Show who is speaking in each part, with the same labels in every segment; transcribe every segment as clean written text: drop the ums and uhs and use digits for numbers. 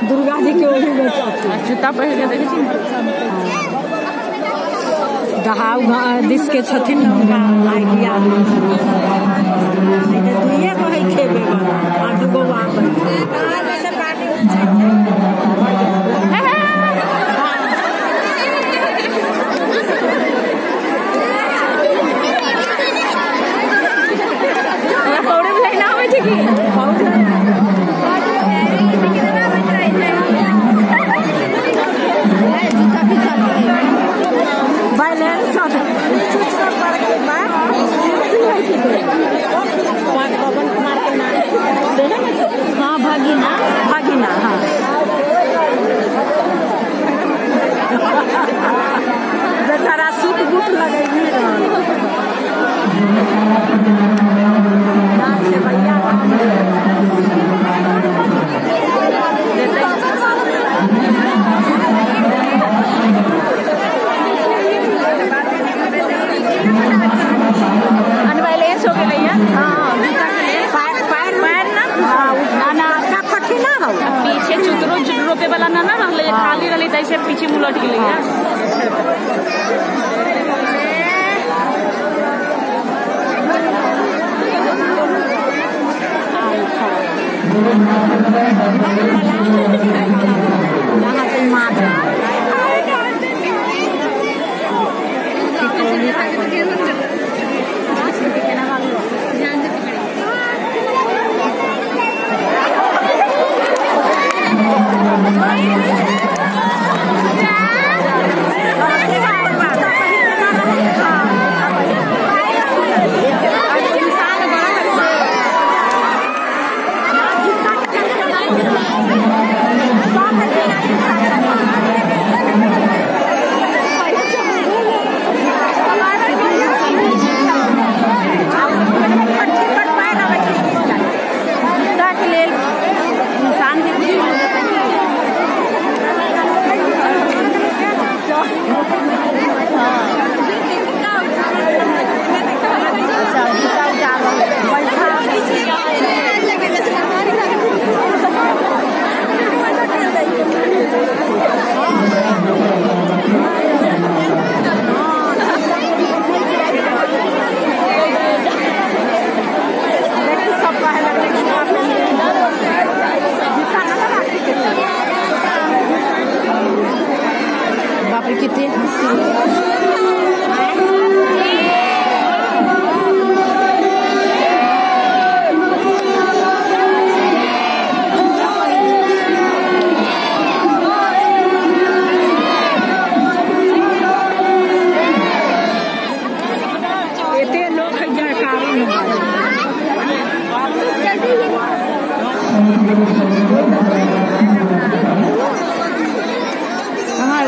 Speaker 1: दुर्गा जी के वही
Speaker 2: जूता पहन के देखे
Speaker 1: दहाउ दिस के छथिन न उनका आइडिया दुइये को है खेबे आ दुगो वापस
Speaker 2: पौड़े में लेना होवे छै कि
Speaker 1: हाँ भागीना भागीना हाँ बेचारा सूट बूट लगे भैया
Speaker 2: अनवाइलेंस हो गई है। पीछे चुतरो रोपे वाला ना रहले खाली रहले तैसे पीछे मुलट गेलै है।
Speaker 1: कितने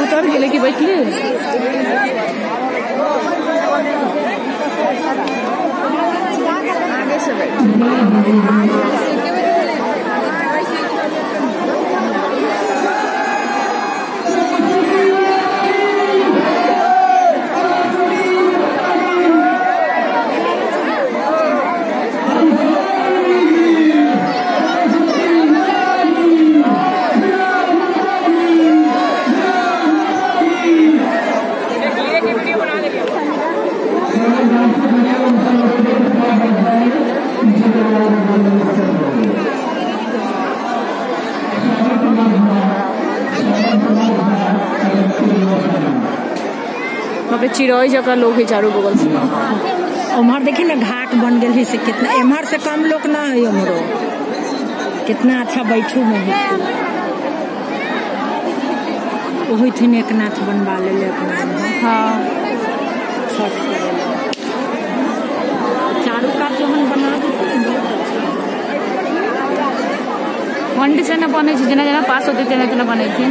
Speaker 2: उतर गेले कि बैठले आगे से चिड़ै जका लोग है चारों बगल से।
Speaker 1: उम्हर देखिए ना घाट बन गए है से कितना एम्हर से कम लोग ना है उम्हरो कितना अच्छा बैठू में वही थी एक नाथ बनवा ले अपना।
Speaker 2: हाँ
Speaker 1: चारों का जो हम बना
Speaker 2: फंड से ना बने जना जना पास होते थे ना बने थे।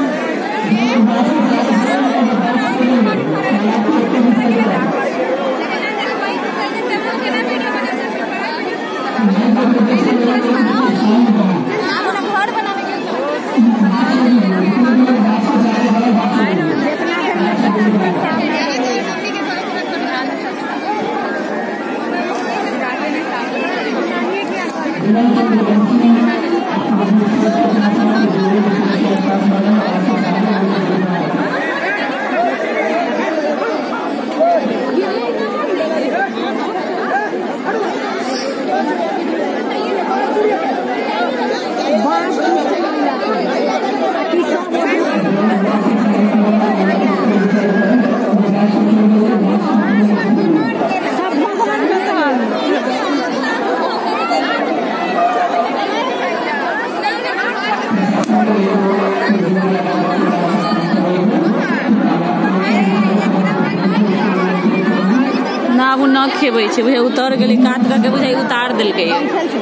Speaker 2: न खेबै छै बुझे उतर गेलै काट करके बुझे उतार देलकै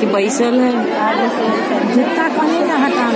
Speaker 2: कि बैसल है
Speaker 1: जितना कहीं ना हटा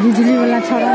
Speaker 1: बिजली वाला छोड़ा